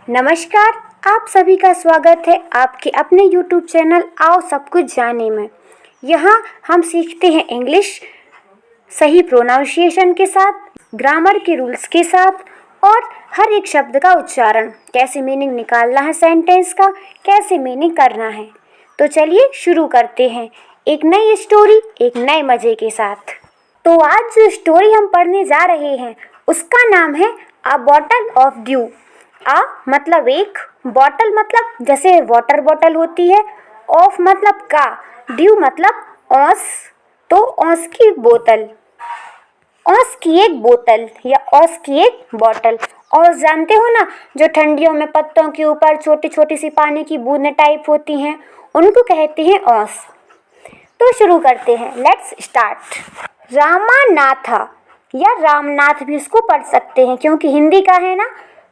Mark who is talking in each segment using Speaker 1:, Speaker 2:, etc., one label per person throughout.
Speaker 1: नमस्कार, आप सभी का स्वागत है आपके अपने YouTube चैनल आओ सब कुछ जाने में। यहाँ हम सीखते हैं इंग्लिश सही प्रोनाउंसिएशन के साथ, ग्रामर के रूल्स के साथ और हर एक शब्द का उच्चारण, कैसे मीनिंग निकालना है सेंटेंस का, कैसे मीनिंग करना है। तो चलिए शुरू करते हैं एक नई स्टोरी एक नए मज़े के साथ। तो आज जो स्टोरी हम पढ़ने जा रहे हैं उसका नाम है अ बॉटल ऑफ ड्यू। आ मतलब एक, बॉटल मतलब जैसे वाटर बॉटल होती है, ऑफ मतलब का, ड्यू मतलब औंस, तो औंस की बोतल, औंस की एक बोतल या औंस की एक बॉटल। औंस जानते हो ना, जो ठंडियों में पत्तों के ऊपर छोटी छोटी सी पानी की बूंदें टाइप होती हैं, उनको कहते हैं औंस। तो शुरू करते हैं, लेट्स स्टार्ट। रामानाथा या रामनाथ भी इसको पढ़ सकते हैं क्योंकि हिंदी का है ना।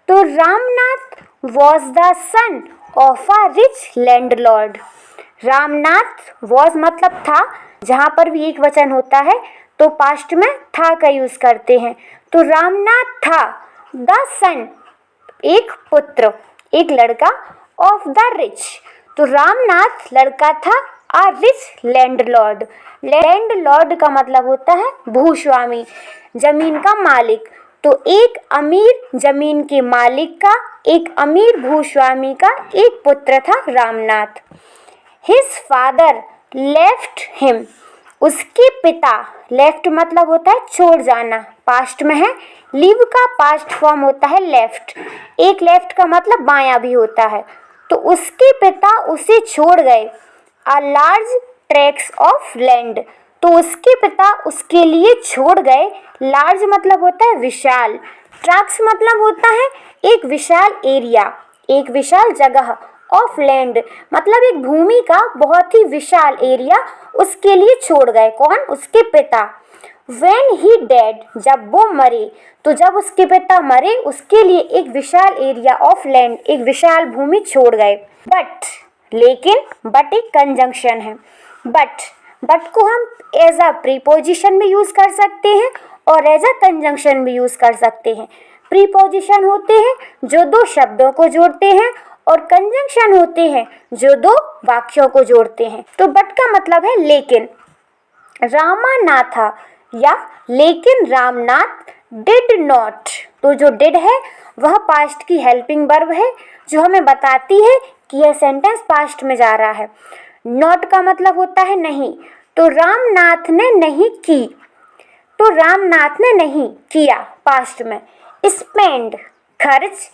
Speaker 1: तो Ramnath was the son of a rich landlord. Ramnath was मतलब था, जहाँ पर भी एक वचन होता है तो पास्ट में था का यूज करते हैं। तो रामनाथ था द सन, एक पुत्र, एक लड़का, ऑफ द रिच, तो रामनाथ लड़का था अ रिच लैंडलॉर्ड। लैंडलॉर्ड का मतलब होता है भूस्वामी, जमीन का मालिक। तो एक अमीर जमीन के मालिक का, एक अमीर भूस्वामी का एक पुत्र था Ramnath. His father left him, उसके पिता, लेफ्ट मतलब होता है छोड़ जाना, पास्ट में है, लीव का पास्ट फॉर्म होता है लेफ्ट, एक लेफ्ट का मतलब बायां भी होता है। तो उसके पिता उसे छोड़ गए a large tracts of land, तो उसके पिता उसके लिए छोड़ गए, लार्ज मतलब होता है विशाल, ट्रैक्ट्स मतलब होता है एक विशाल एरिया, एक विशाल जगह, ऑफ लैंड मतलब एक भूमि का बहुत ही विशाल एरिया उसके लिए छोड़ गए। कौन? उसके पिता। When he dead, जब वो मरे, तो जब उसके पिता मरे उसके लिए एक विशाल एरिया ऑफ लैंड, एक विशाल भूमि छोड़ गए। बट, लेकिन, बट एक कंजंक्शन है। बट को हम एज अ प्रीपोजिशन भी यूज कर सकते हैं और एज अ कंजंक्शन भी यूज कर सकते हैं। प्रीपोजिशन होते हैं जो दो शब्दों को जोड़ते हैं और कंजंक्शन होते हैं जो दो वाक्यों को जोड़ते हैं। तो बट का मतलब है लेकिन। रामानाथा या लेकिन रामनाथ डिड नॉट, तो जो डिड है वह पास्ट की हेल्पिंग वर्ब है जो हमें बताती है कि यह सेंटेंस पास्ट में जा रहा है। नॉट का मतलब होता है नहीं, तो रामनाथ ने नहीं की, तो रामनाथ ने नहीं किया पास्ट में। स्पेंड खर्च,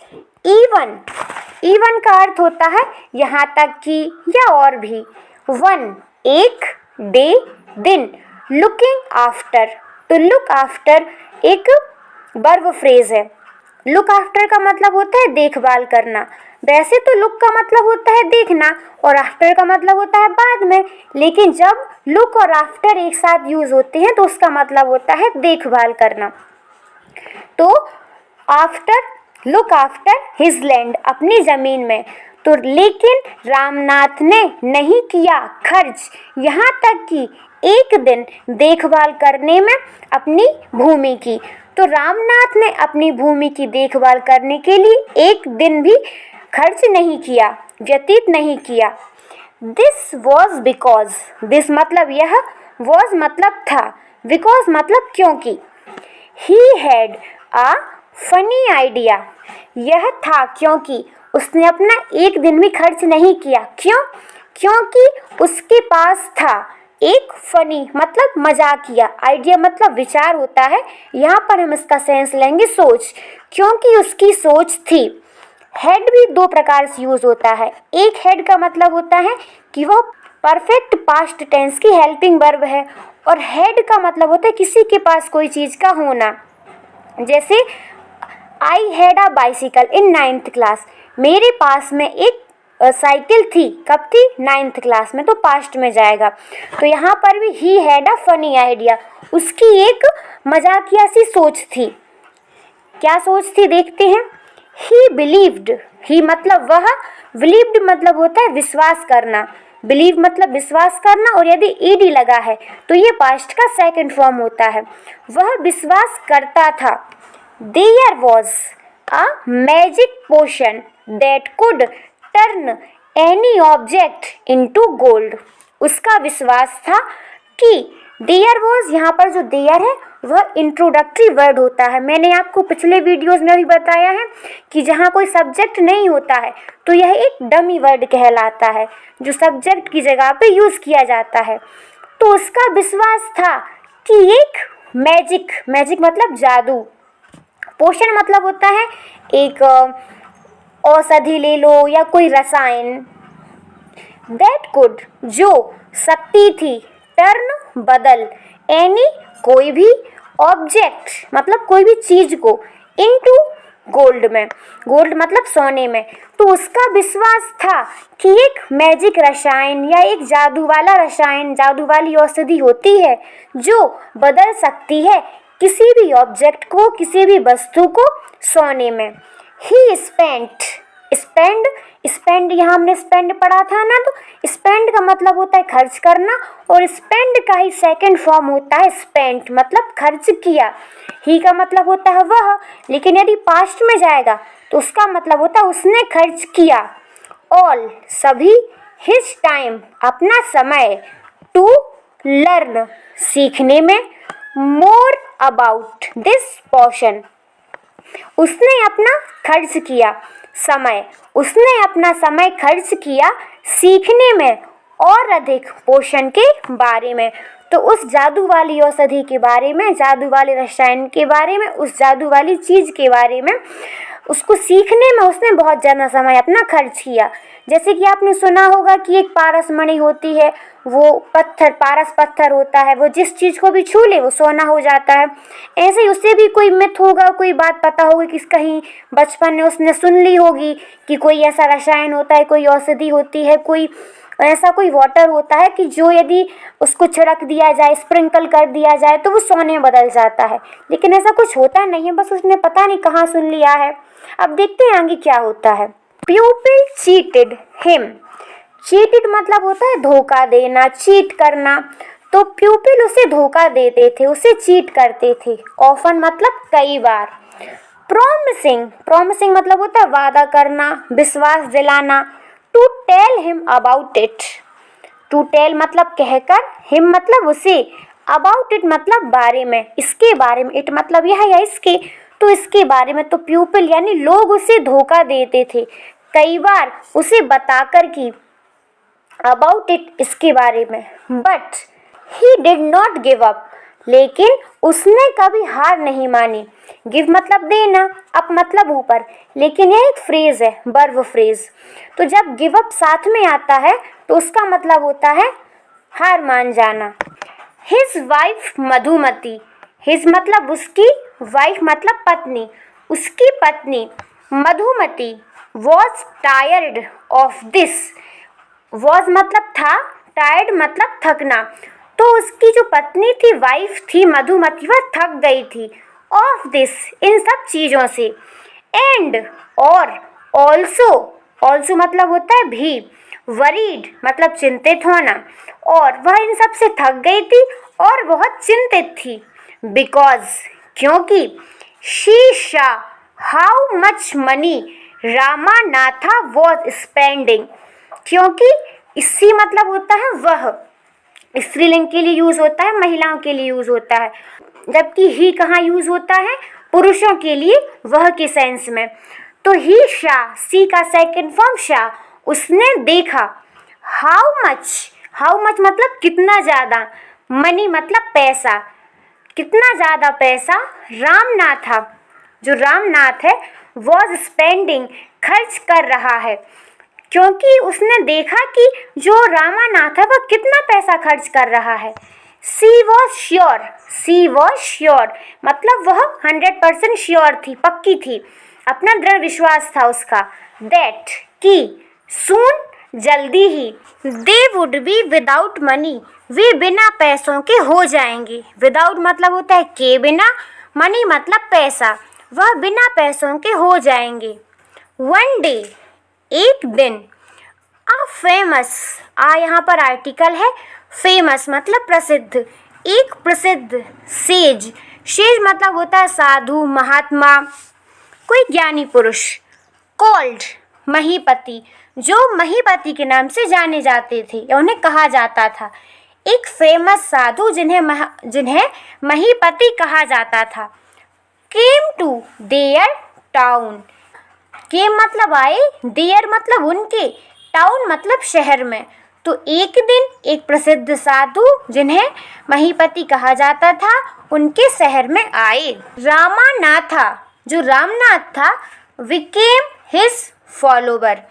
Speaker 1: इवन का अर्थ होता है यहाँ तक कि या और भी। वन एक, डे दिन, लुकिंग आफ्टर, तो लुक आफ्टर एक वर्ब फ्रेज है। लुक आफ्टर का मतलब होता है देखभाल करना। वैसे तो लुक का मतलब होता है देखना और आफ्टर का मतलब होता है बाद में, लेकिन जब लुक और आफ्टर एक साथ यूज होते हैं तो उसका मतलब होता है देखभाल करना। तो after, look after his land, अपनी जमीन में। तो लेकिन रामनाथ ने नहीं किया खर्च, यहाँ तक कि एक दिन देखभाल करने में अपनी भूमि की। तो रामनाथ ने अपनी भूमि की देखभाल करने के लिए एक दिन भी खर्च नहीं किया, व्यतीत नहीं किया। दिस वॉज बिकॉज, दिस मतलब यह, वॉज मतलब था, बिकॉज मतलब क्योंकि। He had a funny idea, यह था क्योंकि उसने अपना एक दिन भी खर्च नहीं किया। क्यों? क्योंकि उसके पास था एक फनी मतलब मजाकिया, आइडिया मतलब विचार होता है, यहाँ पर हम इसका सेंस लेंगे सोच, क्योंकि उसकी सोच थी। हेड भी दो प्रकार से यूज होता है। एक हेड का मतलब होता है कि वह परफेक्ट पास्ट टेंस की हेल्पिंग वर्ब है, और हेड का मतलब होता है किसी के पास कोई चीज़ का होना। जैसे I had a bicycle in 9th class, मेरे पास में एक साइकिल थी, कब थी? 9th क्लास में, तो पास्ट में जाएगा। तो यहाँ पर भी he had a funny idea, उसकी एक मजाकिया सी सोच थी। क्या सोच थी देखते हैं। ही बिलीव्ड, ही मतलब वह, बिलीव्ड मतलब होता है विश्वास करना, बिलीव मतलब विश्वास करना, और यदि ईडी लगा है तो ये पास्ट का सेकंड फॉर्म होता है। वह विश्वास करता था। There was, a magic potion that could turn any object into gold. उसका विश्वास था कि देयर वॉज, यहाँ पर जो देयर है वह इंट्रोडक्टरी वर्ड होता है। मैंने आपको पिछले वीडियोस में भी बताया है कि जहाँ कोई सब्जेक्ट नहीं होता है तो यह एक डमी वर्ड कहलाता है, जो सब्जेक्ट की जगह पे यूज़ किया जाता है। तो उसका विश्वास था कि एक मैजिक, मैजिक मतलब जादू, पोशन मतलब होता है एक औषधि ले लो या कोई रसायन, दैट कुड जो शक्ति थी, टर्न बदल, एनी कोई भी, ऑब्जेक्ट मतलब कोई भी चीज को, इनटू गोल्ड में, गोल्ड मतलब सोने में। तो उसका विश्वास था कि एक मैजिक रसायन या एक जादू वाला रसायन, जादू वाली औषधि होती है जो बदल सकती है किसी भी ऑब्जेक्ट को, किसी भी वस्तु को सोने में। ही स्पेंट, स्पेंड, स्पेंड यहाँ हमने स्पेंड पढ़ा था ना, तो स्पेंड का मतलब होता है खर्च करना, और स्पेंड का ही सेकंड फॉर्म होता है स्पेंट, मतलब खर्च किया। ही का मतलब होता है वह, लेकिन यदि पास्ट में जाएगा तो उसका मतलब होता है उसने खर्च किया। ऑल सभी, हिज टाइम अपना समय, टू लर्न सीखने में, मोर अबाउट दिस पोशन उसने अपना खर्च किया समय, उसने अपना समय खर्च किया सीखने में और अधिक पोषण के बारे में। तो उस जादू वाली औषधि के बारे में, जादू वाले रसायन के बारे में, उस जादू वाली चीज़ के बारे में, उसको सीखने में उसने बहुत ज़्यादा समय अपना खर्च किया। जैसे कि आपने सुना होगा कि एक पारस मणि होती है, वो पत्थर, पारस पत्थर होता है, वो जिस चीज़ को भी छू ले वो सोना हो जाता है। ऐसे ही उससे भी कोई मिथ होगा, कोई बात पता होगी कि कहीं बचपन में उसने सुन ली होगी कि कोई ऐसा रसायन होता है, कोई औषधि होती है, कोई ऐसा कोई वाटर होता है कि जो यदि उसको छिड़क दिया जाए, स्प्रिंकल कर दिया जाए तो वो सोने में बदल जाता है। लेकिन ऐसा कुछ होता नहीं है, बस उसने पता नहीं कहाँ सुन लिया है। अब देखते हैं आगे क्या होता है। प्यूपिल चीटेड हिम, चीटेड मतलब होता है धोखा देना, चीट करना। तो प्यूपिल उसे धोखा देते थे, उसे चीट करते थे। ऑफन मतलब कई बार। प्रॉमिसिंग, प्रॉमिसिंग मतलब होता है वादा करना, विश्वास दिलाना। To tell him about it, to tell मतलब कहकर, हिम मतलब उसे, अबाउट इट मतलब बारे में, इसके बारे में, इट मतलब यह या इसके, तो इसके बारे में। तो प्यूपिल यानी लोग उसे धोखा देते थे कई बार उसे बताकर कि अबाउट इट, इसके बारे में। But he did not give up, लेकिन उसने कभी हार नहीं मानी। गिव मतलब देना, अप मतलब ऊपर, लेकिन यह एक फ्रेज है, वर्ब फ्रेज। तो जब गिव अप साथ में आता है तो उसका मतलब होता है हार मान जाना। हिज वाइफ मधुमती, हिज मतलब उसकी, वाइफ मतलब पत्नी, उसकी पत्नी Madhumati was tired of this, was मतलब था, टायर्ड मतलब थकना। तो उसकी जो पत्नी थी, वाइफ थी मधुमती, वह थक गई थी ऑफ दिस, इन सब चीज़ों से। एंड और, ऑल्सो, ऑल्सो मतलब होता है भी, वरीड मतलब चिंतित होना, और वह इन सब से थक गई थी और बहुत चिंतित थी। बिकॉज क्योंकि, शी शा how much money Ramanatha was spending, क्योंकि इसी मतलब होता है वह, स्त्रीलिंग के लिए यूज होता है, महिलाओं के लिए यूज होता है, जबकि ही कहाँ यूज होता है, पुरुषों के लिए, वह के सेंस में। तो ही शा, सी का सेकंड फॉर्म शा, उसने देखा। हाउ मच, हाउ मच मतलब कितना ज़्यादा, मनी मतलब पैसा, कितना ज़्यादा पैसा रामनाथ, जो रामनाथ है, वॉज स्पेंडिंग खर्च कर रहा है, क्योंकि उसने देखा कि जो रामानाथ है वह कितना पैसा खर्च कर रहा है। She was sure, she was sure मतलब वह 100% श्योर थी, पक्की थी, अपना दृढ़ विश्वास था उसका। दैट कि सून जल्दी ही, they would be without money, वे बिना पैसों के हो जाएंगे। विदाउट मतलब होता है के बिना, मनी मतलब पैसा, वह बिना पैसों के हो जाएंगे। वन डे एक दिन, अ फेमस, आ यहाँ पर आर्टिकल है, फेमस मतलब प्रसिद्ध, एक प्रसिद्ध सेज, सेज मतलब होता है साधु, महात्मा, कोई ज्ञानी पुरुष। कॉल्ड महीपति, जो महीपति के नाम से जाने जाते थे या उन्हें कहा जाता था। एक फेमस साधु जिन्हें महीपति कहा जाता था। केम टू देयर टाउन, केम मतलब आए, देयर मतलब उनके, टाउन मतलब शहर में। तो एक दिन एक प्रसिद्ध साधु जिन्हें महीपति कहा जाता था उनके शहर में आए। रामानाथा, जो रामनाथ था, became his follower.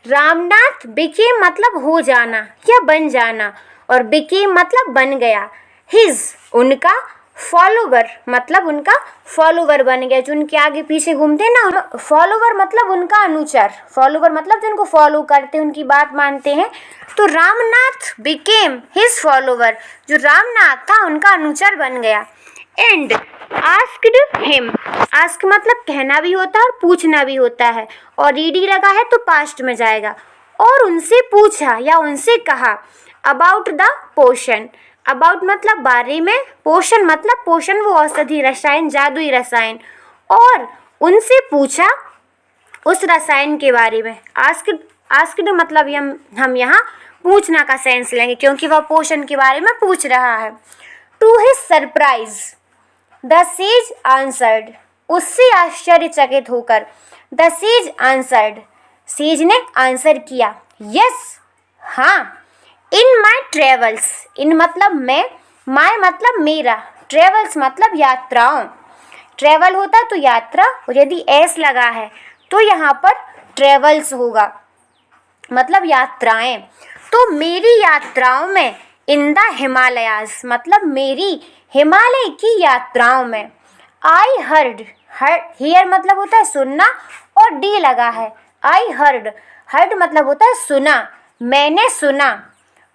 Speaker 1: Ramnath became मतलब हो जाना या बन जाना, और बिकेम मतलब बन गया। हिज उनका, फॉलोवर मतलब उनका फॉलोवर बन गया, जो उनके आगे पीछे घूमते ना। फॉलोवर मतलब उनका अनुचर, फॉलोवर मतलब जो उनको फॉलो करते हैं, उनकी बात मानते हैं। तो रामनाथ बिकेम हिज फॉलोवर, जो रामनाथ था उनका अनुचर बन गया। एंड आस्क्ड हिम, आस्क मतलब कहना भी होता है और पूछना भी होता है, और ईडी लगा है तो पास्ट में जाएगा। और उनसे पूछा या उनसे कहा, अबाउट द पोशन, अबाउट मतलब बारे में, पोषण मतलब पोषण वो औषधि रसायन, जादुई रसायन। और उनसे पूछा उस रसायन के बारे में। आस्क्ड मतलब हम यहाँ पूछना का सेंस लेंगे, क्योंकि वह पोषण के बारे में पूछ रहा है। To his surprise the sage answered, उससे आश्चर्यचकित होकर द सेज आंसर्ड, सेज ने आंसर किया, यस हाँ। इन माई ट्रेवल्स, इन मतलब मैं, माई मतलब मेरा, ट्रेवल्स मतलब यात्राओं। ट्रेवल होता तो यात्रा, और यदि एस लगा है तो यहाँ पर ट्रेवल्स होगा, मतलब यात्राएं। तो मेरी यात्राओं में, इन द हिमालयाज मतलब मेरी हिमालय की यात्राओं में। आई हर्ड, हियर मतलब होता है सुनना और डी लगा है। आई हर्ड, हर्ड मतलब होता है सुना, मैंने सुना।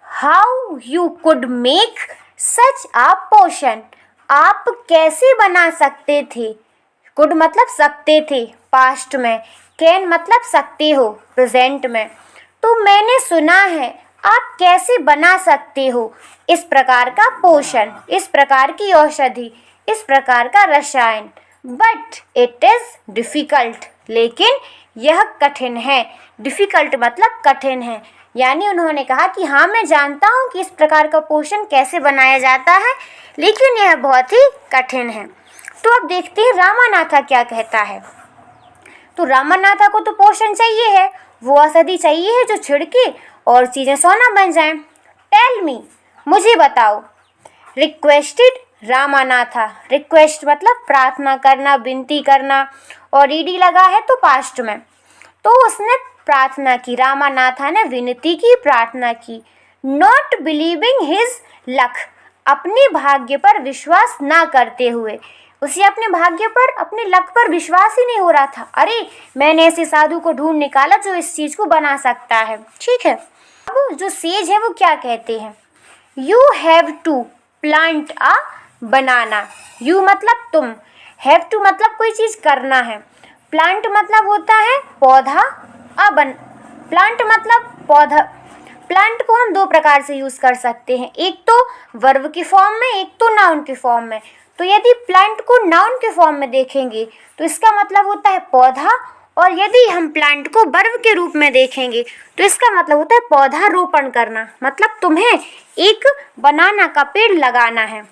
Speaker 1: How you could make such a potion, आप कैसे बना सकते थे। कुड मतलब सकते थे पास्ट में, कैन मतलब सकते हो प्रेजेंट में। तो मैंने सुना है आप कैसे बना सकते हो इस प्रकार का पोषण, इस प्रकार की औषधि, इस प्रकार का रसायन। बट इट इज़ डिफ़िकल्ट, लेकिन यह कठिन है। डिफ़िकल्ट मतलब कठिन है, यानी उन्होंने कहा कि हाँ मैं जानता हूँ कि इस प्रकार का पोषण कैसे बनाया जाता है, लेकिन यह बहुत ही कठिन है। तो अब देखते हैं रामानाथा क्या कहता है। तो रामानाथा को तो पोषण चाहिए है, वो औषधि चाहिए है जो छिड़के और चीज़ें सोना बन जाएं। टेल मी, मुझे बताओ। रिक्वेस्टेड रामानाथा, रिक्वेस्ट मतलब प्रार्थना करना, विनती करना, और ईडी लगा है तो पास्ट में। तो उसने प्रार्थना की, रामानाथा ने विनती की, प्रार्थना की। नॉट बिलीविंग हिज लक, अपने भाग्य पर विश्वास ना करते हुए, उसे अपने भाग्य पर, अपने लक पर विश्वास ही नहीं हो रहा था। अरे मैंने ऐसे साधु को ढूंढ निकाला जो इस चीज़ को बना सकता है। ठीक है, अब जो सेज है वो क्या कहते हैं, you have to plant a banana. You मतलब तुम, हैव टू मतलब कोई चीज़ करना है, प्लांट मतलब होता है पौधा, प्लांट मतलब पौधा। प्लांट को हम दो प्रकार से यूज़ कर सकते हैं, एक तो वर्ब के फॉर्म में, एक तो नाउन के फॉर्म में। तो यदि प्लांट को नाउन के फॉर्म में देखेंगे तो इसका मतलब होता है पौधा, और यदि हम प्लांट को वर्ब के रूप में देखेंगे तो इसका मतलब होता है पौधा रोपण करना, मतलब तुम्हें एक बनाना का पेड़ लगाना है।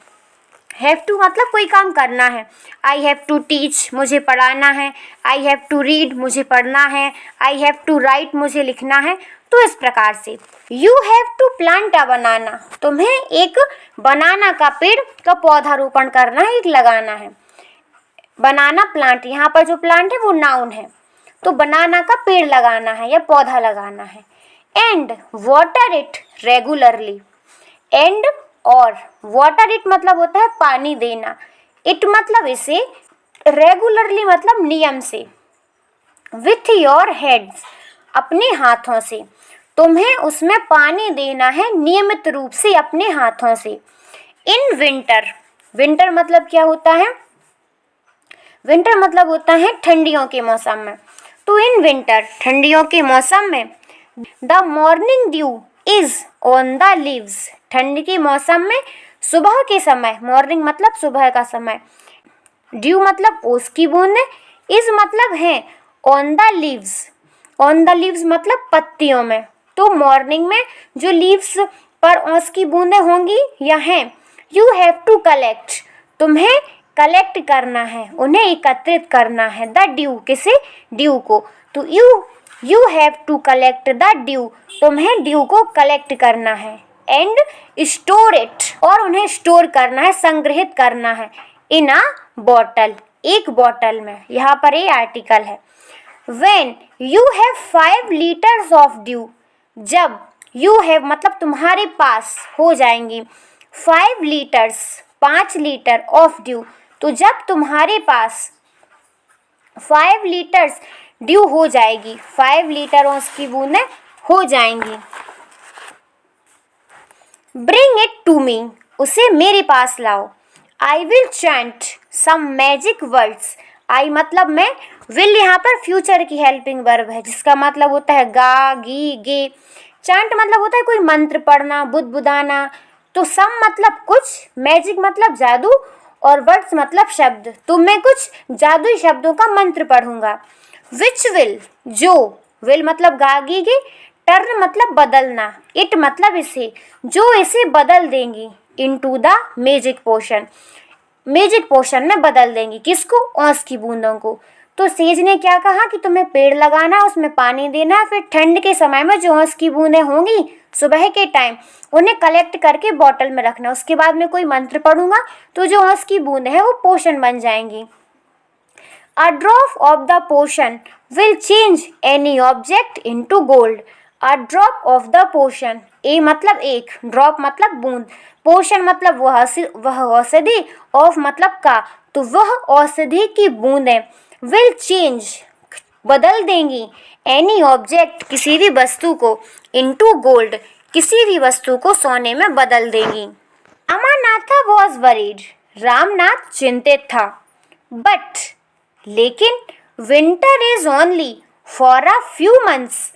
Speaker 1: हैव टू मतलब कोई काम करना है। आई हैव टू टीच, मुझे पढ़ाना है। आई हैव टू रीड, मुझे पढ़ना है। आई हैव टू राइट, मुझे लिखना है। तो इस प्रकार से you have to plant a बनाना, तुम्हें एक बनाना का पेड़ का पौधा रोपण करना है, एक लगाना है। बनाना प्लांट, यहाँ पर जो प्लांट है वो नाउन है, तो बनाना का पेड़ लगाना है या पौधा लगाना है। And water it regularly, and और वाटर इट मतलब होता है पानी देना, इट मतलब इसे, रेगुलरली मतलब नियम से, विथ योर हैंड्स अपने हाथों से, तुम्हें उसमें पानी देना है नियमित रूप से अपने हाथों से। इन विंटर, विंटर मतलब क्या होता है, विंटर मतलब होता है ठंडियों के मौसम में। तो इन विंटर ठंडियों के मौसम में, the morning due is on the leaves, ठंड के मौसम में सुबह के समय, मॉर्निंग मतलब सुबह का समय, ड्यू मतलब ओस की बूंदें, इज मतलब है on the leaves, on the leaves मतलब पत्तियों में। तो मॉर्निंग में जो लीव्स पर ओस की बूंदें होंगी यह हैं। यू हैव टू कलेक्ट, तुम्हें कलेक्ट करना है, उन्हें एकत्रित करना है। द ड्यू, किसे? ड्यू को। तो you have to collect the dew, तुम्हें ड्यू को कलेक्ट करना है। एंड स्टोर इट, और उन्हें स्टोर करना है, संग्रहित करना है। इन अ बॉटल, एक बॉटल में। यहाँ पर ये आर्टिकल है। When you have 5 liters of dew, जब you have मतलब तुम्हारे पास हो जाएंगी 5 लीटर्स, 5 लीटर ऑफ ड्यू, तो जब तुम्हारे पास 5 लीटर्स ड्यू हो जाएगी, 5 लीटर उसकी बूंदें हो जाएंगी। Bring it to me, उसे मेरे पास लाओ। I will chant some magic words, आई मतलब मैं, विल यहाँ पर फ्यूचर की हेल्पिंग वर्ब है जिसका मतलब होता है गा, गी, गे। चांट मतलब होता है कोई मंत्र पढ़ना, बुदबुदाना। तो सम मतलब कुछ, मैजिक मतलब जादू, और वर्ड्स मतलब शब्द। तो मैं कुछ जादुई शब्दों का मंत्र पढ़ूंगा। विच विल, जो, विल मतलब गा, गी, गे। टर्न मतलब बदलना, इट मतलब इसे, जो इसे बदल देंगी। Into the magic potion, magic potion में बदल देंगी। किसको? ओस की बूंदों को। तो सेज ने क्या कहा कि तुम्हें पेड़ लगाना, उसमें पानी देना, फिर ठंड के समय में जो ओस की बूंदें होंगी सुबह के टाइम उन्हें कलेक्ट करके बॉटल में रखना। उसके बाद में कोई मंत्र पढ़ूंगा तो जो ओस की बूंदें हैं वो पोशन बन जाएंगी। A drop of the potion will change any object into gold. A drop of the potion, a मतलब एक, ड्रॉप मतलब बूंद, पोशन मतलब वह औषधि, ऑफ मतलब का, तो वह औषधि की बूंदें विल चेंज बदल देंगी, एनी ऑब्जेक्ट किसी भी वस्तु को, इनटू गोल्ड किसी भी वस्तु को सोने में बदल देंगी। रामानाथ वॉज वरीड, रामनाथ चिंतित था। बट लेकिन winter is only for a few months,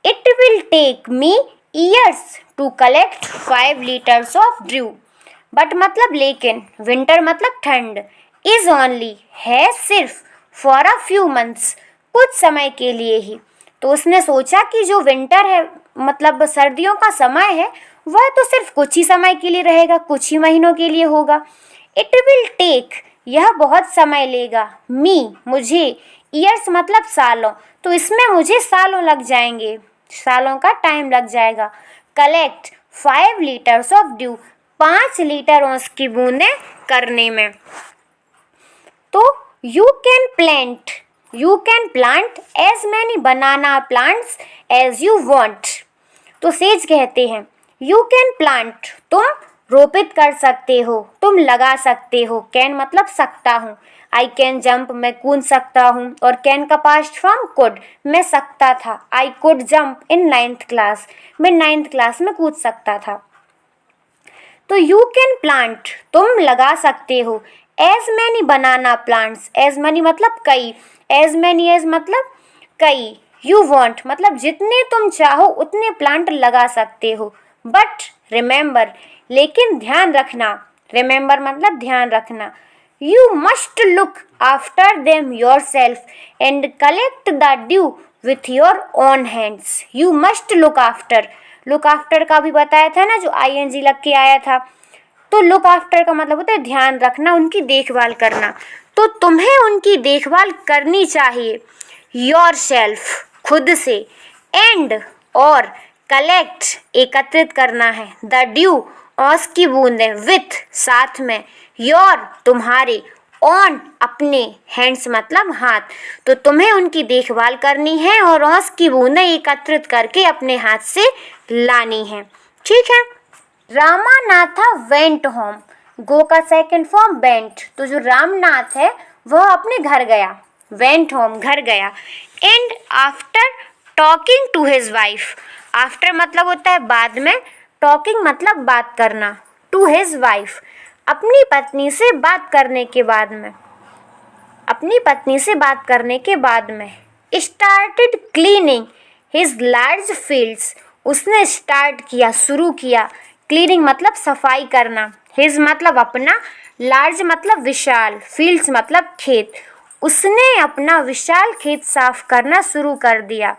Speaker 1: it will take me years to collect 5 litres of dew. But मतलब लेकिन, विंटर मतलब ठंड, इज ओनली है सिर्फ, फॉर अ फ्यू मंथ्स कुछ समय के लिए ही। तो उसने सोचा कि जो विंटर है मतलब सर्दियों का समय है वह तो सिर्फ कुछ ही समय के लिए रहेगा, कुछ ही महीनों के लिए होगा। इट विल टेक, यह बहुत समय लेगा, मी मुझे, ईयर्स मतलब सालों, तो इसमें मुझे सालों लग जाएंगे, सालों का टाइम लग जाएगा। Collect 5 litres of dew, 5 litre ओस की बूंदें करने में। तो you can plant as many banana plants as you want. तो सेज कहते हैं यू कैन प्लांट, तुम रोपित कर सकते हो, तुम लगा सकते हो। कैन मतलब सकता हूँ, आई कैन जंप मैं कूद सकता हूँ, और कैन का पास्ट फॉर्म कुड, मैं सकता था। I could jump in 9th class, मैं 9th क्लास में कूद सकता था। तो यू कैन प्लांट, तुम लगा सकते हो। As many banana plants, as many मतलब कई, एज मैनी एज मतलब कई, यू वॉन्ट मतलब जितने तुम चाहो उतने प्लांट लगा सकते हो। बट रिमेंबर, लेकिन ध्यान रखना, रिमेंबर मतलब ध्यान रखना। You must look after them your self and collect the due with your own hands. You must look after, look after का भी बताया था ना जो ING लग के आया था। तो लुक आफ्टर का मतलब होता है ध्यान रखना, उनकी देखभाल करना। तो तुम्हें उनकी देखभाल करनी चाहिए। योर सेल्फ खुद से, एंड और कलेक्ट एकत्रित करना है, द ड्यू ओस की बूंदें, विथ साथ में, योर तुम्हारे, ऑन अपने, हैंड्स मतलब हाथ। तो तुम्हें उनकी देखभाल करनी है और ओस की बूंदें एकत्रित करके अपने हाथ से लानी है। ठीक है। रामानाथा वेंट होम, गो का सेकंड फॉर्म वेंट, तो जो रामनाथ है वह अपने घर गया, वेंट होम घर गया। And after talking to his wife, after मतलब होता है बाद में, टॉकिंग मतलब बात करना, टू हिज वाइफ अपनी पत्नी से बात करने के बाद में, अपनी पत्नी से बात करने के बाद में, started cleaning his large fields, उसने स्टार्ट किया, शुरू किया, क्लीनिंग मतलब सफाई करना, हिज मतलब अपना, लार्ज मतलब विशाल, फील्ड्स मतलब खेत, उसने अपना विशाल खेत साफ करना शुरू कर दिया।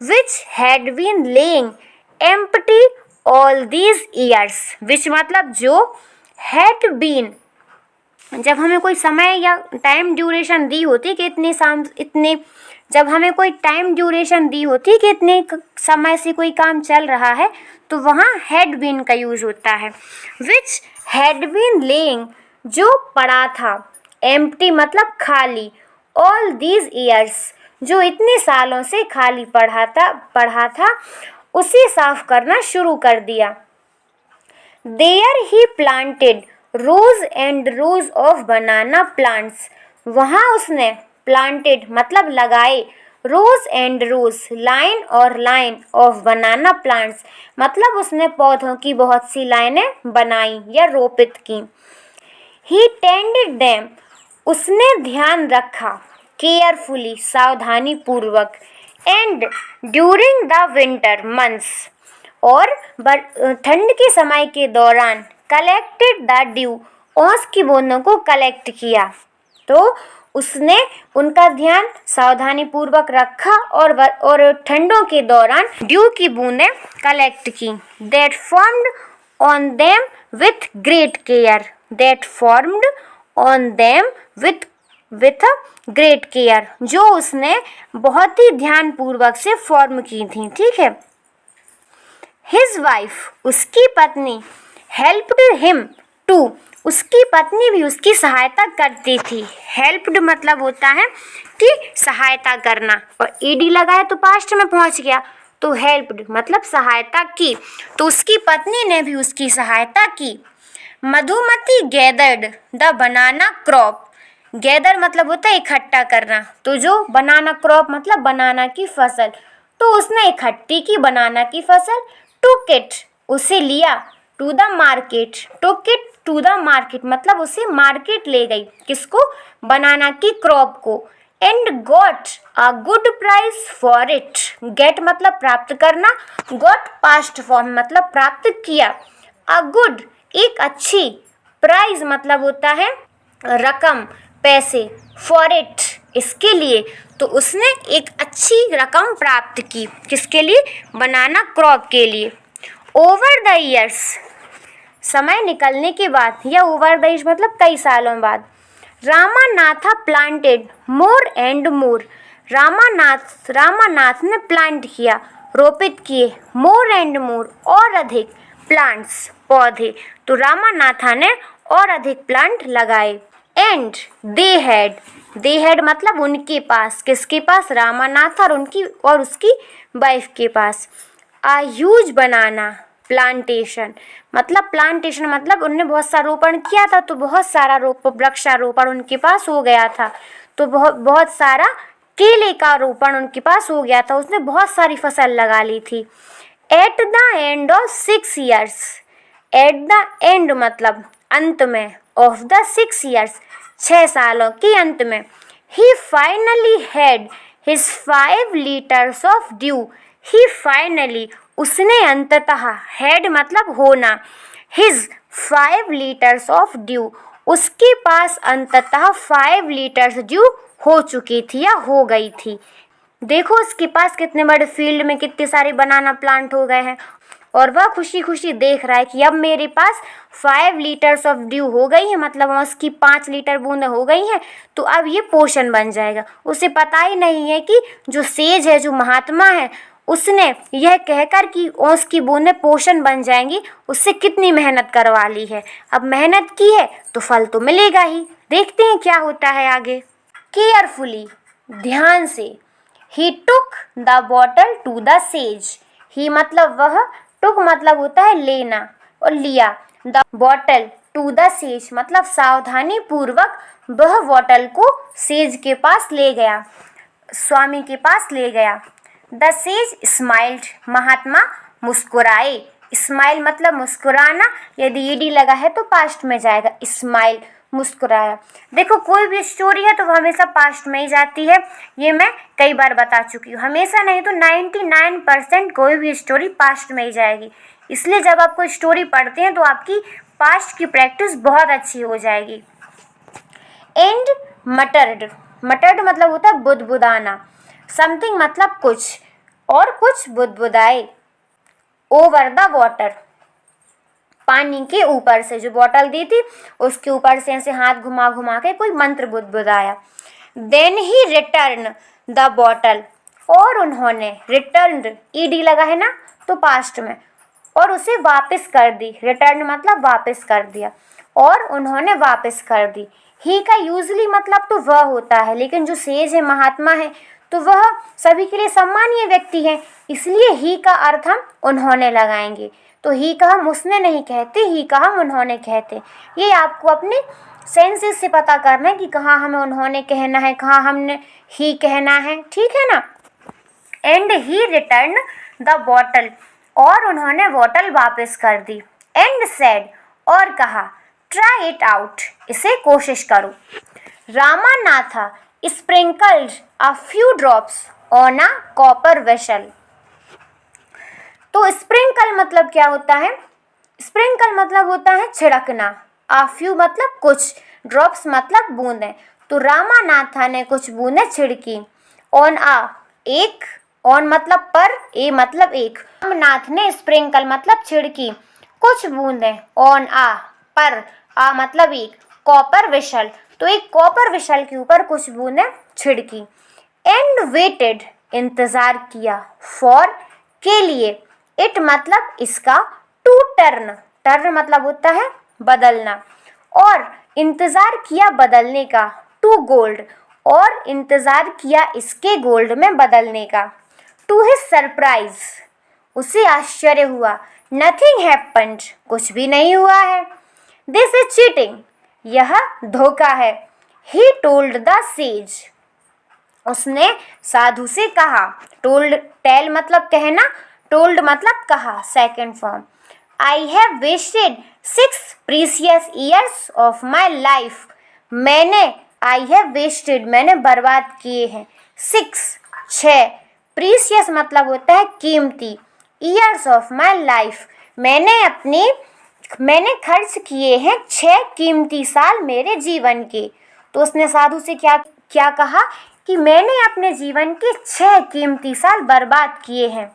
Speaker 1: Which had been laying empty all these years. Which मतलब जो, had been जब हमें कोई समय या टाइम ड्यूरेशन दी होती कि इतने जब हमें कोई टाइम ड्यूरेशन दी होती कि इतने समय से कोई काम चल रहा है तो वहाँ हैड बीन का यूज होता है। विच हैड बीन लेइंग जो पड़ा था, एम्प्टी मतलब खाली, ऑल दीज ईयर्स जो इतने सालों से खाली पड़ा था उसे साफ करना शुरू कर दिया। There he planted row and row of banana plants, वहाँ उसने प्लांटेड मतलब लगाए, रोज एंड रोज लाइन और लाइन ऑफ बनाना प्लांट्स मतलब उसने पौधों की बहुत सी लाइनें बनाई या रोपित की। ही टेंडेड देम उसने ध्यान रखा, केयरफुली सावधानी पूर्वक, and during the winter months और ठंड के समय के दौरान, कलेक्टेड द ड्यू ओस की बूंदों को कलेक्ट किया। तो उसने उनका ध्यान सावधानी पूर्वक रखा और ठंडों के दौरान ड्यू की बूंदें कलेक्ट की। That formed on them with great care, that formed on them with great care जो उसने बहुत ही ध्यान पूर्वक से फॉर्म की थी। ठीक है। हिज वाइफ उसकी पत्नी, हेल्प्ड हिम टू उसकी पत्नी भी उसकी सहायता करती थी। हेल्प्ड मतलब होता है कि सहायता करना, और ईडी लगाए तो पास्ट में पहुंच गया, तो हेल्प्ड मतलब सहायता की, तो उसकी पत्नी ने भी उसकी सहायता की। Madhumati gathered the banana crop, gather मतलब होता है इकट्ठा करना, तो जो बनाना क्रॉप मतलब बनाना की फसल, तो उसने इकट्ठी की बनाना की फसल। टुक इट उसे लिया, to the market, took it to the market मतलब उसे मार्केट ले गई, किसको, बनाना की क्रॉप को। And got a good price for it, get मतलब प्राप्त करना, गॉट पास्ट फॉर्म मतलब प्राप्त किया। अ गुड एक अच्छी, प्राइस मतलब होता है रकम पैसे, फॉर इट इसके लिए, तो उसने एक अच्छी रकम प्राप्त की, किसके लिए, बनाना क्रॉप के लिए। ओवर द ईयर्स समय निकलने के बाद, या ओवर द ईयर्स मतलब कई सालों बाद, Ramanatha planted more and more, Ramanath ने प्लांट किया, रोपित किए, मोर एंड मोर और अधिक, प्लांट्स पौधे, तो रामानाथा ने और अधिक प्लांट लगाए। एंड दे हैड मतलब उनके पास, किसके पास, रामानाथ और उसकी वाइफ के पास। आ ह्यूज बनाना प्लांटेशन मतलब उन्होंने बहुत सारा रोपण किया था, तो बहुत सारा वृक्षारोपण उनके पास हो गया था, तो बहुत सारा केले का रोपण उनके पास हो गया था, उसने बहुत सारी फसल लगा ली थी। At the end of 6 years, at the end मतलब अंत में, ऑफ द 6 years 6 सालों के अंत में, he finally had his 5 liters of dew, he finally उसने अंततः, हैड मतलब होना, हिज 5 liters ऑफ ड्यू उसके पास अंततः 5 liters ड्यू हो चुकी थी या हो गई थी। देखो उसके पास कितने बड़े फील्ड में कितने सारे बनाना प्लांट हो गए हैं, और वह खुशी खुशी देख रहा है कि अब मेरे पास 5 liters ऑफ ड्यू हो गई है, मतलब उसकी 5 लीटर बूंदें हो गई हैं, तो अब ये पोषण बन जाएगा। उसे पता ही नहीं है कि जो सेज है, जो महात्मा है, उसने यह कहकर कि ओस की बूंदें पोषण बन जाएंगी, उससे कितनी मेहनत करवा ली है। अब मेहनत की है तो फल तो मिलेगा ही। देखते हैं क्या होता है आगे। केयरफुली ध्यान से, he took the bottle to the sage, he मतलब वह, टुक मतलब होता है लेना और लिया, the bottle to the sage मतलब सावधानी पूर्वक वह बॉटल को सेज के पास ले गया, स्वामी के पास ले गया। द सेज स्माइल्ड महात्मा मुस्कुराए, स्माइल मतलब मुस्कुराना, यदि ईडी लगा है तो पास्ट में जाएगा, स्माइल मुस्कुराया। देखो कोई भी स्टोरी है तो वो हमेशा पास्ट में ही जाती है, ये मैं कई बार बता चुकी हूँ, हमेशा नहीं तो 99% कोई भी स्टोरी पास्ट में ही जाएगी। इसलिए जब आप कोई स्टोरी पढ़ते हैं तो आपकी पास्ट की प्रैक्टिस बहुत अच्छी हो जाएगी। एंड मटर्ड मटर्ड मतलब होता है बुदबुदाना, समथिंग मतलब कुछ, और कुछ बुदबुदाए। ओवर द वाटर, पानी के ऊपर से, जो बॉटल दी थी उसके ऊपर से ऐसे हाथ घुमा घुमा के कोई मंत्र बुदबुदाया। Then he return the bottle, और उन्होंने, रिटर्न ईडी लगा है ना तो पास्ट में, और उसे वापस कर दी। रिटर्न मतलब वापस कर दिया, और उन्होंने वापस कर दी। ही का यूजली मतलब तो वह होता है, लेकिन जो सेज है, महात्मा है, तो वह सभी के लिए सम्मानीय व्यक्ति है, इसलिए ही का अर्थ हम उन्होंने लगाएंगे। तो ही का हम उसने नहीं कहते, ही का हम उन्होंने कहते। ये आपको अपने सेंसेस से पता करना है कि कहाँ हमें उन्होंने कहना है, कहाँ हमने ही कहना है, ठीक है ना। And he return the bottle, और उन्होंने बॉटल वापस कर दी। एंड सेड, और कहा, ट्राई इट आउट, इसे कोशिश करो। Ramanatha sprinkled a few drops on a copper vessel. तो स्प्रिंकल मतलब क्या होता है? स्प्रिंकल मतलब होता है छिड़कना, आ फ्यू मतलब कुछ, ड्रॉप्स मतलब बूंदें। तो रामानाथा ने कुछ बूंदें छिड़की। ऑन आ, एक, ऑन मतलब पर, ए मतलब एक। रामनाथ ने स्प्रिंकल मतलब छिड़की कुछ बूंदें, ऑन आ पर, आ मतलब एक, कॉपर विशल, तो एक कॉपर विशल के ऊपर कुछ बूंदें छिड़की। एंड वेटेड, इंतजार किया, फॉर के लिए, इट मतलब इसका, टू टर्न, टर्न मतलब होता है बदलना, और इंतजार किया बदलने का, टू गोल्ड, और इंतजार किया इसके गोल्ड में बदलने का। टू हिज सरप्राइज, उसे आश्चर्य हुआ, नथिंग हैपेंड, कुछ भी नहीं हुआ है। दिस इज चीटिंग, यह धोखा है। ही टोल्ड द सेज, उसने साधु से कहा। टोल्ड, टेल मतलब कहना, टोल्ड मतलब कहा, second form. I have wasted 6 precious years of my life, मैंने, आई हैव वेस्टेड मैंने बर्बाद किए हैं, 6 प्रीसियस मतलब होता है कीमती, ईयर्स ऑफ माई लाइफ मैंने खर्च किए हैं 6 कीमती साल मेरे जीवन के। तो उसने साधु से क्या कहा कि मैंने अपने जीवन के 6 कीमती साल बर्बाद किए हैं।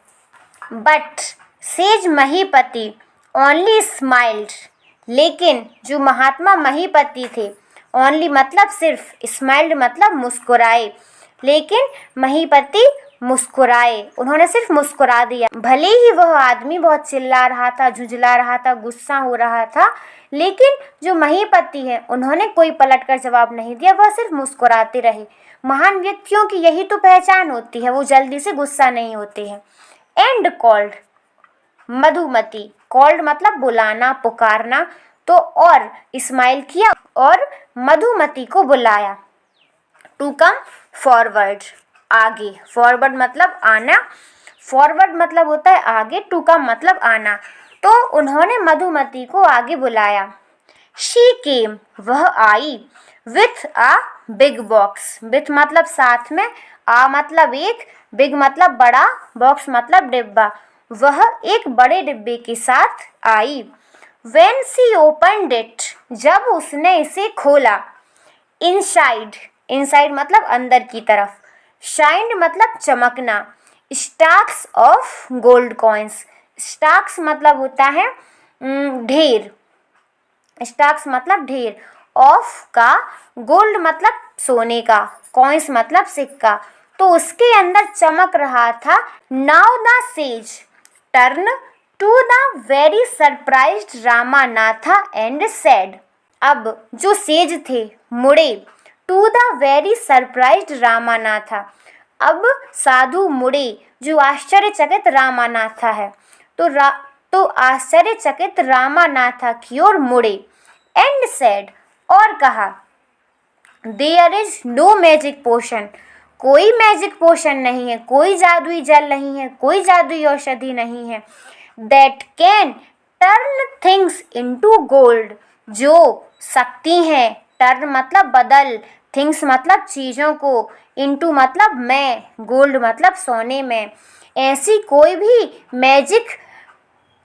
Speaker 1: बट सेज महीपति ओनली स्माइल्ड, लेकिन जो महात्मा महीपति थे, ओनली मतलब सिर्फ, स्माइल्ड मतलब मुस्कुराए, लेकिन महीपति मुस्कुराए, उन्होंने सिर्फ मुस्कुरा दिया। भले ही वह आदमी बहुत चिल्ला रहा था, झुंझला रहा था, गुस्सा हो रहा था, लेकिन जो महीपति हैं उन्होंने कोई पलटकर जवाब नहीं दिया, वह सिर्फ मुस्कुराते रहे। महान व्यक्तियों की यही तो पहचान होती है, वो जल्दी से गुस्सा नहीं होते हैं। एंड कॉल्ड मधुमती, कॉल्ड मतलब बुलाना, पुकारना, तो और स्माइल किया और मधुमती को बुलाया। टू कम फॉरवर्ड, आगे, फॉरवर्ड मतलब आना, फॉरवर्ड मतलब होता है आगे, टू कम मतलब आना, तो उन्होंने मधुमती को आगे बुलाया। शी केम, वह आई, with a big box, with मतलब साथ में, आ मतलब एक, बिग मतलब बड़ा, बॉक्स मतलब डिब्बा, वह एक बड़े डिब्बे के साथ आई। When she opened it, जब उसने इसे खोला। इनसाइड, इनसाइड मतलब अंदर की तरफ, शाइंड मतलब चमकना। Stacks of gold coins, stacks मतलब होता है ढेर, स्टैक्स मतलब ढेर, ऑफ का, गोल्ड मतलब सोने का, कॉइन्स मतलब सिक्का, तो उसके अंदर चमक रहा था। Now the sage turn to the very surprised Ramanatha and said, अब जो सेज थे मुड़े, to the very surprised Ramanatha, अब साधु मुड़े जो आश्चर्यचकित रामानाथा है, तो आश्चर्यचकित रामानाथा की ओर मुड़े। एंड सेड, और कहा, there is no magic potion, कोई मैजिक पोशन नहीं है, कोई जादुई जल नहीं है, कोई जादुई औषधि नहीं है। That can turn things into gold, जो सकती हैं, टर्न मतलब बदल, थिंग्स मतलब चीज़ों को, इनटू मतलब में, गोल्ड मतलब सोने में। ऐसी कोई भी मैजिक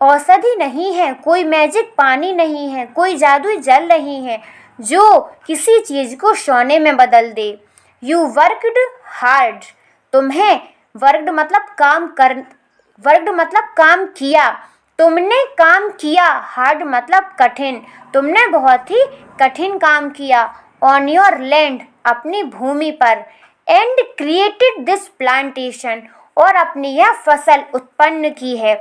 Speaker 1: औषधि नहीं है, कोई मैजिक पानी नहीं है, कोई जादुई जल नहीं है जो किसी चीज़ को सोने में बदल दे। यू वर्कड हार्ड, तुम्हें वर्कड मतलब काम किया, तुमने काम किया, हार्ड मतलब कठिन, तुमने बहुत ही कठिन काम किया, ऑन योर लैंड, अपनी भूमि पर, एंड क्रिएटेड दिस प्लांटेशन, और अपनी यह फसल उत्पन्न की है,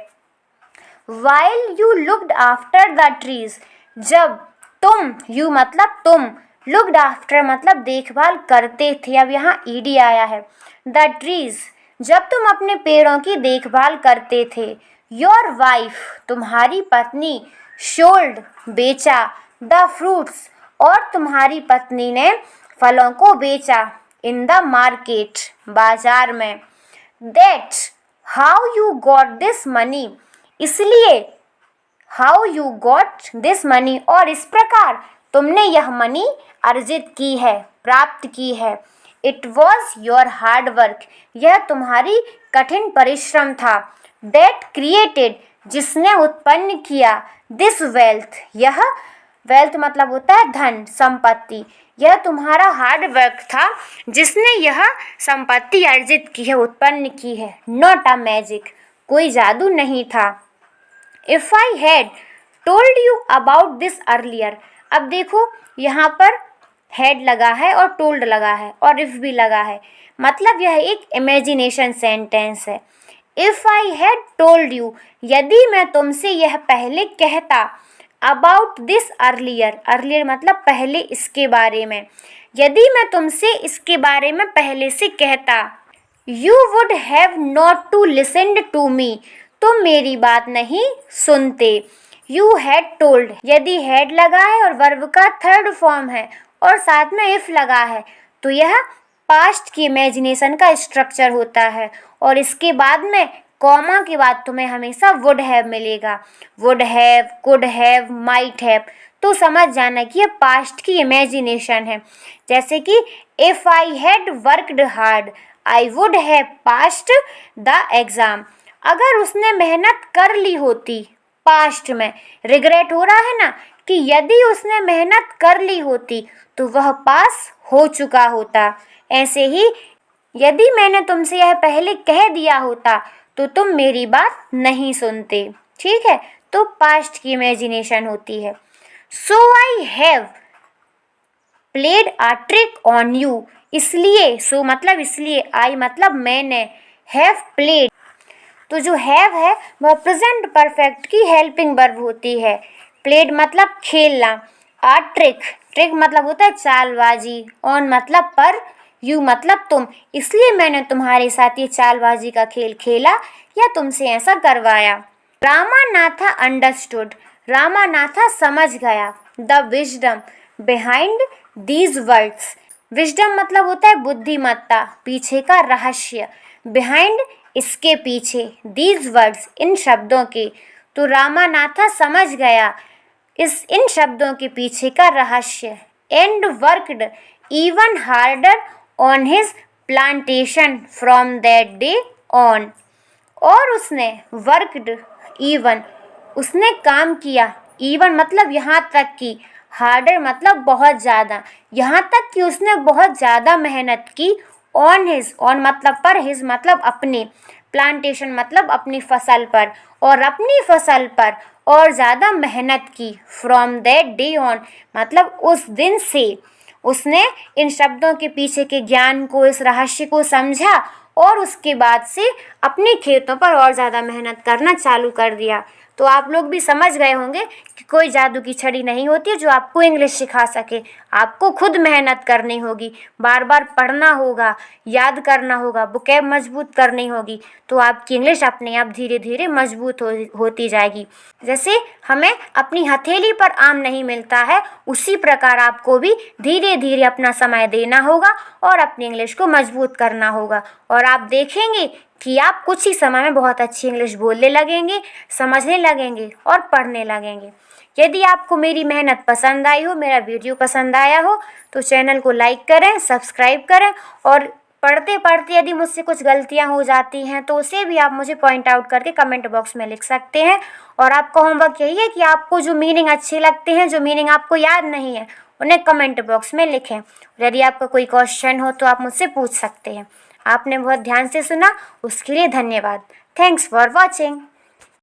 Speaker 1: while you looked after the trees, जब तुम, यू मतलब तुम, लुक्ड आफ्टर मतलब देखभाल करते थे, अब यहाँ ईडी आया है, द ट्रीज, जब तुम अपने पेड़ों की देखभाल करते थे, योर वाइफ, तुम्हारी पत्नी, शोल्ड, बेचा, द फ्रूट्स, और तुम्हारी पत्नी ने फलों को बेचा, इन द मार्केट, बाजार में, that how you got this money, इसलिए, how you got this money, और इस प्रकार तुमने यह मनी अर्जित की है, प्राप्त की है, it was your hard work, यह तुम्हारी कठिन परिश्रम था, दैट क्रिएटेड, जिसने उत्पन्न किया, दिस वेल्थ, यह वेल्थ मतलब होता है धन, संपत्ति, यह तुम्हारा हार्ड वर्क था जिसने यह संपत्ति अर्जित की है, उत्पन्न की है, नॉट अ मैजिक, कोई जादू नहीं था। If I had told you about this earlier, अब देखो यहाँ पर हैड लगा है और टोल्ड लगा है और इफ भी लगा है, मतलब यह एक इमेजिनेशन सेंटेंस है। If I had told you, यदि मैं तुमसे यह पहले कहता, अबाउट दिस अर्लियर, अर्लियर मतलब पहले, इसके बारे में, यदि मैं तुमसे इसके बारे में पहले से कहता, you would have not to listen to me, तुम मेरी बात नहीं सुनते। यू हैड टोल्ड, यदि हैड लगा है और वर्ब का थर्ड फॉर्म है और साथ में इफ लगा है तो यह पास्ट की इमेजिनेशन का स्ट्रक्चर होता है, और इसके बाद में कॉमा के बाद तुम्हें हमेशा वुड हैव मिलेगा, would have, could have, might have, तो समझ जाना कि यह पास्ट की इमेजिनेशन है। जैसे कि if I had worked hard I would have passed the exam, अगर उसने मेहनत कर ली होती, पास्ट में रिग्रेट हो रहा है ना, कि यदि उसने मेहनत कर ली होती तो वह पास हो चुका होता। ऐसे ही यदि मैंने तुमसे यह पहले कह दिया होता तो तुम मेरी बात नहीं सुनते। ठीक है, तो पास्ट की इमेजिनेशन होती है। So I have played a trick on you, इसलिए, सो मतलब इसलिए, आई मतलब मैंने, हैव प्लेड, तो जो हैव है वह प्रेजेंट परफेक्ट की हेल्पिंग वर्ब होती है। प्लेड मतलब खेलना, आ ट्रिक, ट्रिक मतलब होता है चालबाजी, ऑन मतलब पर, यू मतलब तुम, इसलिए मैंने तुम्हारे साथ ये चालबाजी का खेल खेला या तुमसे ऐसा करवाया। रामानाथा अंडरस्टूड, रामानाथा समझ गया, the wisdom behind these words, wisdom मतलब होता है बुद्धिमत्ता, पीछे का रहस्य, बिहाइंड इसके पीछे, दीज वर्ड्स इन शब्दों के, तो रामानाथा समझ गया इन शब्दों के पीछे का रहस्य, and worked even harder on his plantation from that day on, और उसने वर्कड इवन, उसने काम किया, इवन मतलब यहाँ तक कि, हार्डर मतलब बहुत ज़्यादा, यहाँ तक कि उसने बहुत ज़्यादा मेहनत की, ऑन हिज, ऑन मतलब पर, हिज मतलब अपने, प्लांटेशन मतलब अपनी फसल पर, और अपनी फसल पर और ज़्यादा मेहनत की, फ्रॉम दैट डे ऑन मतलब उस दिन से, उसने इन शब्दों के पीछे के ज्ञान को, इस रहस्य को समझा और उसके बाद से अपने खेतों पर और ज़्यादा मेहनत करना चालू कर दिया। तो आप लोग भी समझ गए होंगे कि कोई जादू की छड़ी नहीं होती है जो आपको इंग्लिश सिखा सके। आपको खुद मेहनत करनी होगी, बार बार पढ़ना होगा, याद करना होगा, वोकैब मजबूत करनी होगी, तो आपकी इंग्लिश अपने आप धीरे धीरे मजबूत होती जाएगी। जैसे हमें अपनी हथेली पर आम नहीं मिलता है, उसी प्रकार आपको भी धीरे धीरे अपना समय देना होगा और अपनी इंग्लिश को मजबूत करना होगा, और आप देखेंगे कि आप कुछ ही समय में बहुत अच्छी इंग्लिश बोलने लगेंगे, समझने लगेंगे और पढ़ने लगेंगे। यदि आपको मेरी मेहनत पसंद आई हो, मेरा वीडियो पसंद आया हो, तो चैनल को लाइक करें, सब्सक्राइब करें, और पढ़ते पढ़ते यदि मुझसे कुछ गलतियां हो जाती हैं तो उसे भी आप मुझे पॉइंट आउट करके कमेंट बॉक्स में लिख सकते हैं। और आपका होमवर्क यही है कि आपको जो मीनिंग अच्छे लगते हैं, जो मीनिंग आपको याद नहीं है, उन्हें कमेंट बॉक्स में लिखें। यदि आपका कोई क्वेश्चन हो तो आप मुझसे पूछ सकते हैं। आपने बहुत ध्यान से सुना, उसके लिए धन्यवाद। Thanks for watching.